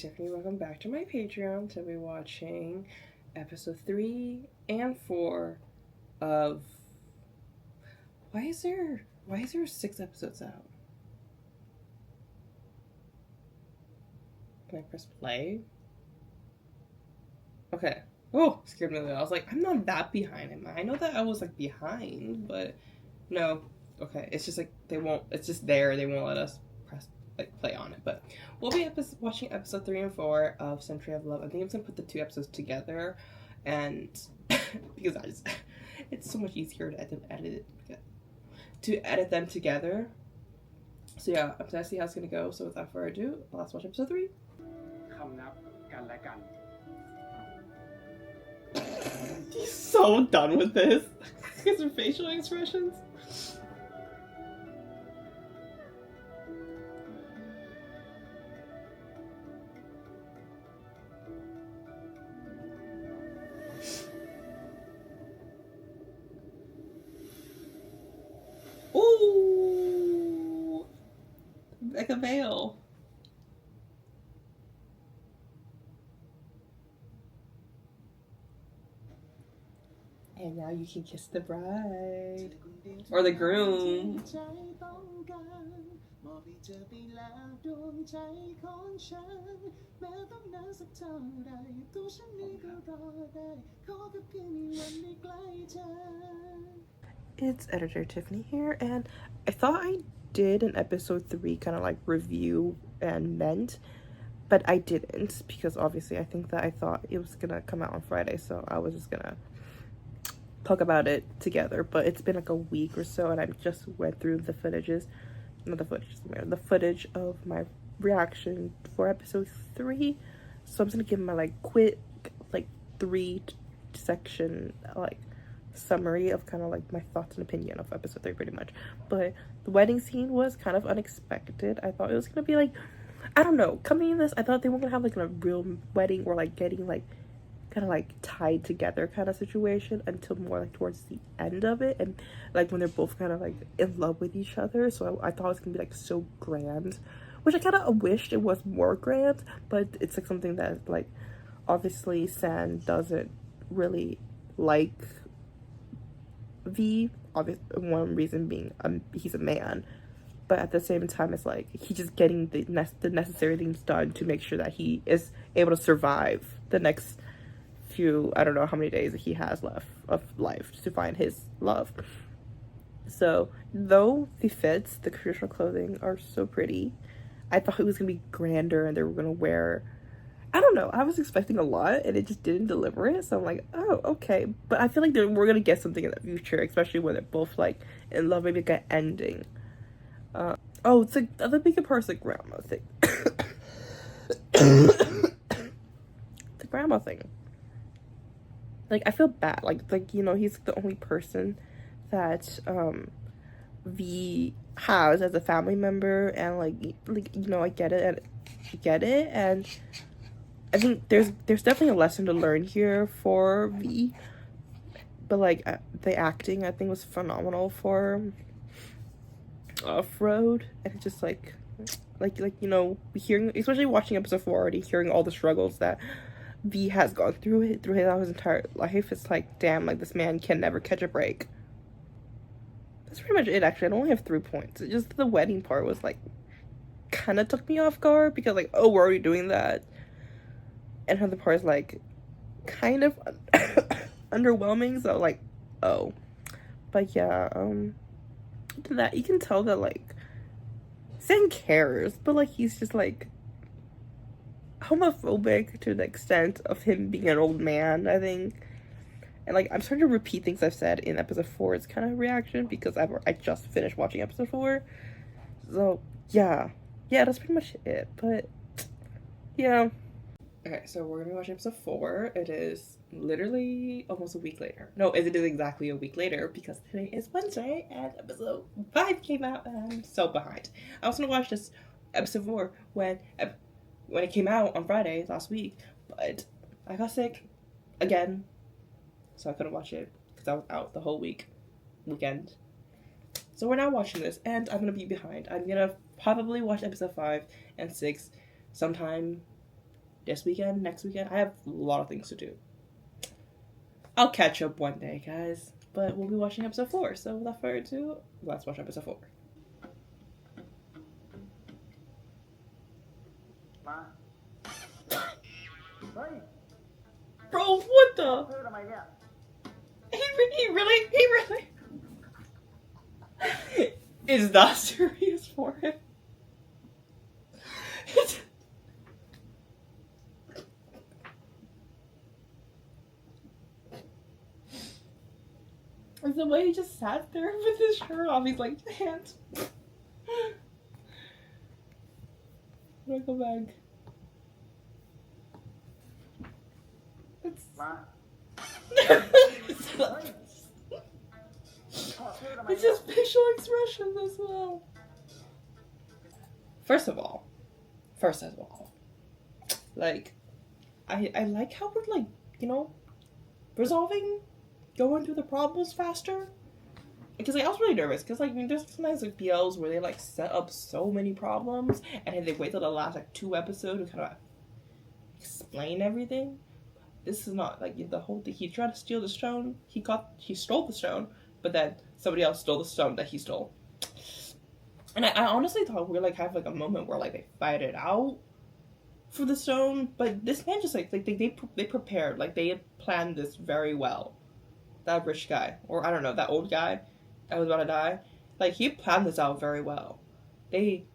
Tiffany. Welcome back to my Patreon to be watching episode 3 and 4 of... Why is there 6 episodes out? Can I press play? Okay. Oh, scared me a little. I was like, I'm not that behind him. I know that I was like behind, but no. Okay, it's just like it's just there. They won't let us press play on it, but we'll be watching episode 3 and 4 of Century of Love. I think I'm gonna put the 2 episodes together, and because it's so much easier to edit them together. So yeah, I'm gonna see how it's gonna go. So without further ado, let's watch episode 3. He's so done with this. His facial expressions. Ooh, like a veil. And now you can kiss the bride or the groom. It's editor Tiffany here, and I thought I did an episode 3 kind of like review and meant, but I didn't, because obviously I thought it was gonna come out on Friday, so I was just gonna talk about it together. But it's been like a week or so, and I just went through the footage of my reaction for episode 3. So I'm just gonna give my like quick like 3 section like summary of kind of like my thoughts and opinion of episode 3 pretty much. But the wedding scene was kind of unexpected. I thought it was gonna be like, I don't know, coming in this, I thought they weren't gonna have like a real wedding or like getting like kind of like tied together kind of situation until more like towards the end of it, and like when they're both kind of like in love with each other. So I thought it was gonna be like so grand, which I kind of wished it was more grand, but it's like something that like obviously San doesn't really like V, obviously one reason being he's a man, but at the same time it's like he's just getting the necessary things done to make sure that he is able to survive the next few, I don't know how many days he has left of life to find his love. So though the fits, the traditional clothing are so pretty, I thought it was gonna be grander and they were gonna wear, I don't know, I was expecting a lot and it just didn't deliver it. So I'm like, oh, okay. But I feel like we're gonna get something in the future, especially when they're both like in love, maybe like an ending. Oh, it's like the other bigger part is the grandma thing. The grandma thing. Like, I feel bad. Like you know, he's the only person that V has as a family member, and like you know, I get it, and I think there's definitely a lesson to learn here for V. But like the acting, I think, was phenomenal for Off-Road, and it's just like you know, hearing, especially watching episode 4 already, hearing all the struggles that V has gone through his entire life. It's like, damn, like this man can never catch a break. That's pretty much it. Actually, I only have 3 points. It's just the wedding part was like kind of took me off guard, because like, oh, we're already doing that, and another part is like kind of underwhelming. So like, oh, but yeah, that you can tell that like San cares, but like he's just like homophobic to the extent of him being an old man, I think. And like, I'm starting to repeat things I've said in episode 4's kind of reaction, because I just finished watching episode 4. So yeah, that's pretty much it. But yeah, okay, so we're gonna watch episode 4. It is literally almost a week later. No, it is exactly a week later, because today is Wednesday and episode 5 came out, and I'm so behind. I was gonna watch this episode 4 when it came out on Friday last week, but I got sick again, so I couldn't watch it because I was out the whole weekend. So we're now watching this, and I'm gonna be behind. I'm gonna probably watch episode 5 and 6 sometime this weekend, next weekend. I have a lot of things to do. I'll catch up one day, guys. But we'll be watching episode 4. So without further ado, let's watch episode 4. Bro, what the? He really is that serious for him? It's the way he just sat there with his shirt off. He's like, hands. I'm gonna go back. It's it's just facial expressions as well. First of all, like, I like how we're, like, you know, going through the problems faster. Because, like, I was really nervous, because, like, I mean, there's sometimes, like, BLs where they, like, set up so many problems, and then they wait till the last, like, 2 episodes to kind of explain everything. This is not, like, the whole thing. He tried to steal the stone, he stole the stone, but then somebody else stole the stone that he stole. And I honestly thought we were, like, have, like, a moment where, like, they fight it out for the stone, but this man just, like they prepared, like, they had planned this very well. That rich guy, or I don't know, that old guy that was about to die, like, he planned this out very well. They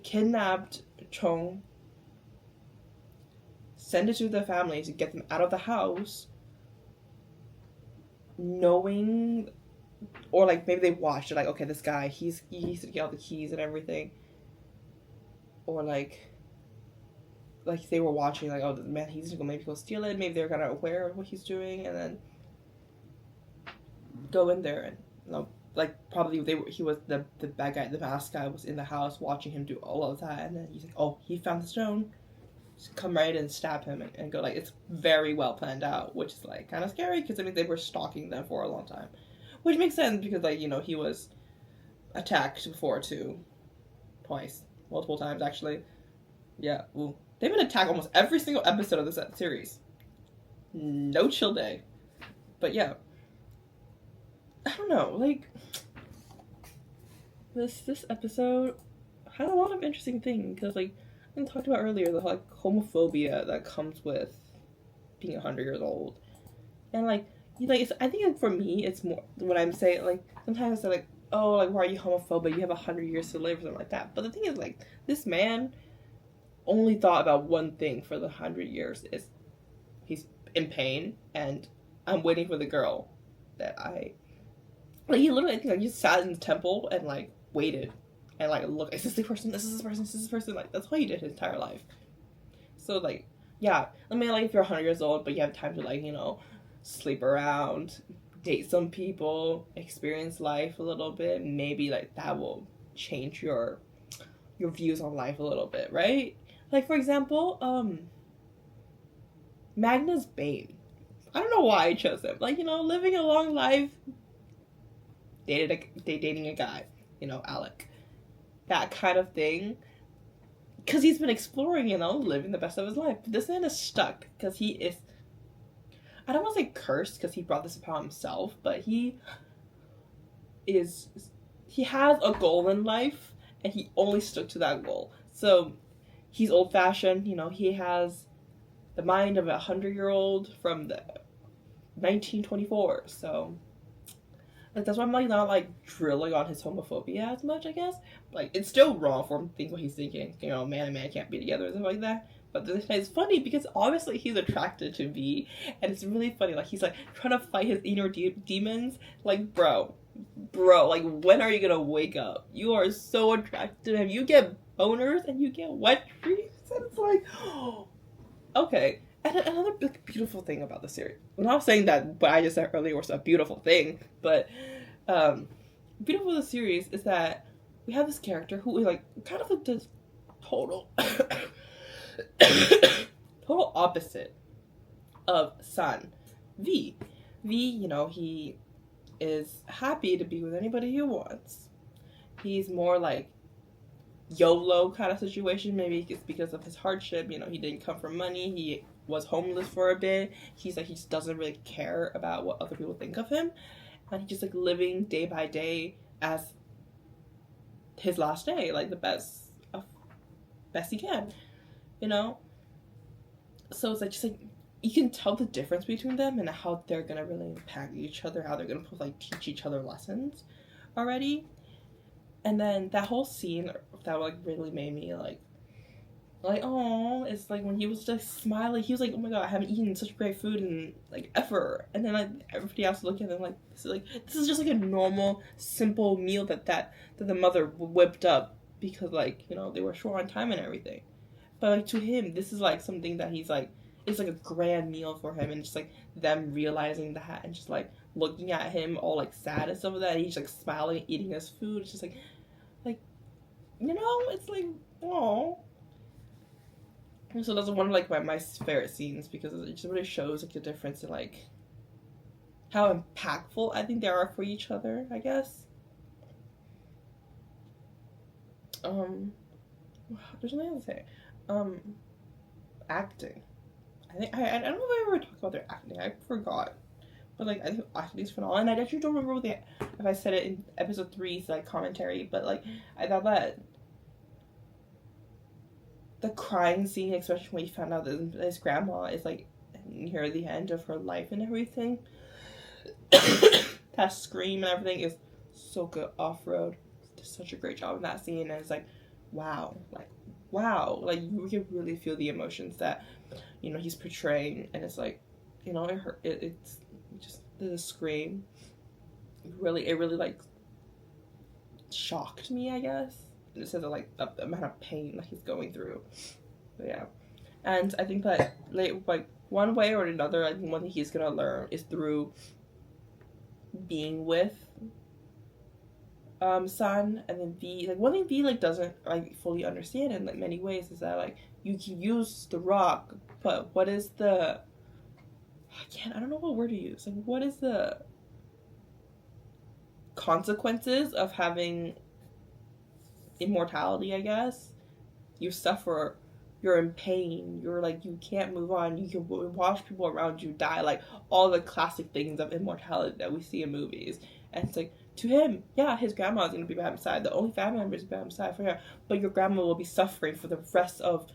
kidnapped Chong, send it to the family to get them out of the house, knowing, or, like, maybe they watched it, like, okay, this guy, he needs to get all the keys and everything, or, like they were watching, like, oh, man, he's gonna maybe go steal it, maybe they're kind of aware of what he's doing, and then go in there, and, you know, like, probably he was the bad guy, the masked guy was in the house watching him do all of that, and then he's like, oh, he found the stone, just come right and stab him and go. Like, it's very well planned out, which is, like, kind of scary, because, I mean, they were stalking them for a long time, which makes sense, because, like, you know, he was attacked before too, multiple times, actually. Yeah, well, they've been attacked almost every single episode of this series. No chill day. But yeah, I don't know, like, this episode had a lot of interesting things, because, like, I talked about earlier, the, like, homophobia that comes with being 100 years old. And, like, I think, like, for me, it's more, when I'm saying, like, sometimes I say, like, oh, like, why are you homophobic? You have 100 years to live, or something like that. But the thing is, like, this man only thought about one thing for the 100 years, is he's in pain, and I'm waiting for the girl that like, he literally, I think, like, he sat in the temple and, like, waited, and, like, look, is this the person, this is this person, this is this person, like, that's what he did his entire life. So, like, yeah, I mean, like, if you're 100 years old, but you have time to, like, you know, sleep around, date some people, experience life a little bit, maybe, like, that will change your views on life a little bit, right? Like, for example, Magnus Bane. I don't know why I chose him. Like, you know, living a long life, dating a guy, you know, Alec. That kind of thing. Because he's been exploring, you know, living the best of his life. But this man is stuck, because he is, I don't want to say cursed, because he brought this upon himself, but he has a goal in life, and he only stuck to that goal. So, he's old-fashioned, you know, he has the mind of a 100-year-old from the 1924, so, like, that's why I'm, like, not, like, drilling on his homophobia as much, I guess. Like, it's still wrong for him to think what he's thinking, you know, man and man can't be together, or something like that. But it's funny, because obviously he's attracted to V, and it's really funny, like, he's, like, trying to fight his inner demons, like, bro, like, when are you gonna wake up? You are so attracted to him, you get boners, and you get wet dreams, and it's like, oh, okay. And another beautiful thing about the series, I'm not saying that what I just said earlier was a beautiful thing, but beautiful of the series is that we have this character who is, like, kind of like the total total opposite of Sun. V, you know, he is happy to be with anybody he wants. He's more like YOLO kind of situation. Maybe it's because of his hardship. You know, he didn't come from money. He was homeless for a bit. He's like, he just doesn't really care about what other people think of him. And he's just like living day by day as his last day, like the best he can, you know? So it's like, just like, you can tell the difference between them and how they're gonna really impact each other, how they're gonna like teach each other lessons already. And then that whole scene that like really made me like oh, it's like when he was just smiling, he was like, oh my god, I haven't eaten such great food in like ever. And then like everybody else looking at him like, this is just like a normal simple meal that the mother whipped up because like, you know, they were short on time and everything. But like to him, this is like something that he's like, it's like a grand meal for him, and just like them realizing that and just like looking at him all like sad and stuff like that, and he's like smiling, eating his food. It's just like you know, it's like, oh. So that's one of like my favorite scenes because it just really shows like the difference in like how impactful I think they are for each other, I guess. There's something else to say. Acting. I think I don't know if I ever talked about their acting. I forgot, but like I think acting is phenomenal. And I actually don't remember if I said it in episode 3's like commentary, but like I thought that the crying scene, especially when he found out that his grandma is like near the end of her life and everything, that scream and everything is so good. Off-Road did such a great job in that scene, and it's like wow, like you can really feel the emotions that, you know, he's portraying, and it's like, you know, it's just the scream it really like shocked me, I guess. It says like the amount of pain that he's going through. But yeah, and I think that like one way or another, I think one thing he's gonna learn is through being with Sun. And then V, like one thing V like doesn't like fully understand in like many ways is that like you can use the rock, but what is the I don't know what word to use. Like what is the consequences of having immortality, I guess? You suffer, you're in pain, you're like, you can't move on, you can watch people around you die, like all the classic things of immortality that we see in movies. And it's like, to him, yeah, his grandma is going to be by his side, the only family member is by his side for her, but your grandma will be suffering for the rest of,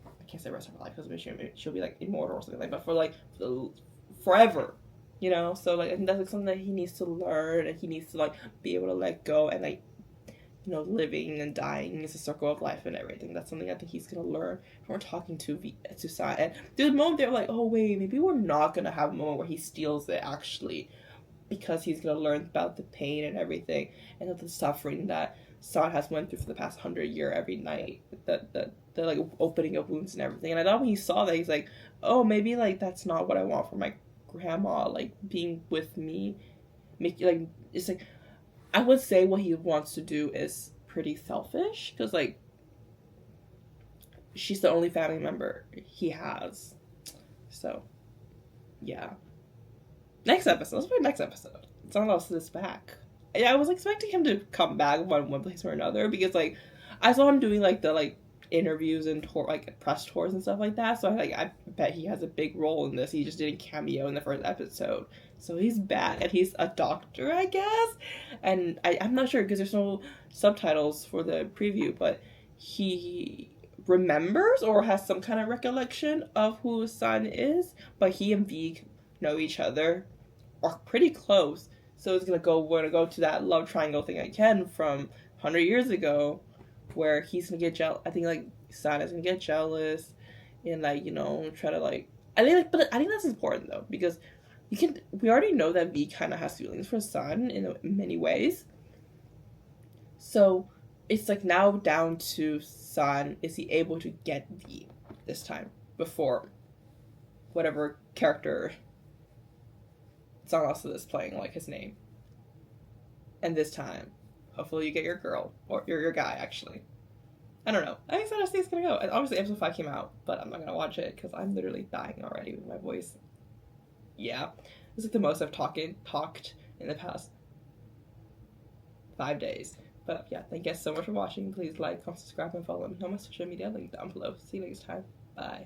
I can't say rest of her life because she'll be like immortal or something like that, but for like forever, you know? So like I think that's like something that he needs to learn, and he needs to like be able to let go, and like, you know, living and dying is a circle of life and everything. That's something I think he's gonna learn when we're talking to Sai. And there's a moment they're like, oh wait, maybe we're not gonna have a moment where he steals it actually, because he's gonna learn about the pain and everything, and the suffering that San has went through for the past 100 years every night. The like opening of wounds and everything. And I thought when he saw that, he's like, oh, maybe like that's not what I want for my grandma, like being with me. Make like it's like, I would say what he wants to do is pretty selfish, because like she's the only family member he has. So yeah, next episode. Let's play next episode. Someone else is back. Yeah, I was expecting him to come back one place or another, because like I saw him doing like the like interviews and tour, like press tours and stuff like that. So I bet he has a big role in this. He just didn't cameo in the first episode, so he's back, and he's a doctor, I guess. And I'm not sure because there's no subtitles for the preview, but he remembers or has some kind of recollection of who his son is. But he and V know each other, are pretty close. So it's we're gonna go to that love triangle thing again from 100 years ago, where he's gonna get jealous. I think like San is gonna get jealous, and like, you know, try to like, I think like, but I think that's important though, because we already know that V kind of has feelings for San in many ways. So it's like now down to San, is he able to get V this time before whatever character Sangoku is playing, like his name. And this time, hopefully you get your girl, or your guy, actually. I don't know. I'm excited to see it's gonna go. And obviously episode 5 came out, but I'm not gonna watch it because I'm literally dying already with my voice. Yeah. This is like the most I've talked in the past 5 days. But yeah, thank you guys so much for watching. Please like, comment, subscribe, and follow me on my social media link down below. See you next time. Bye.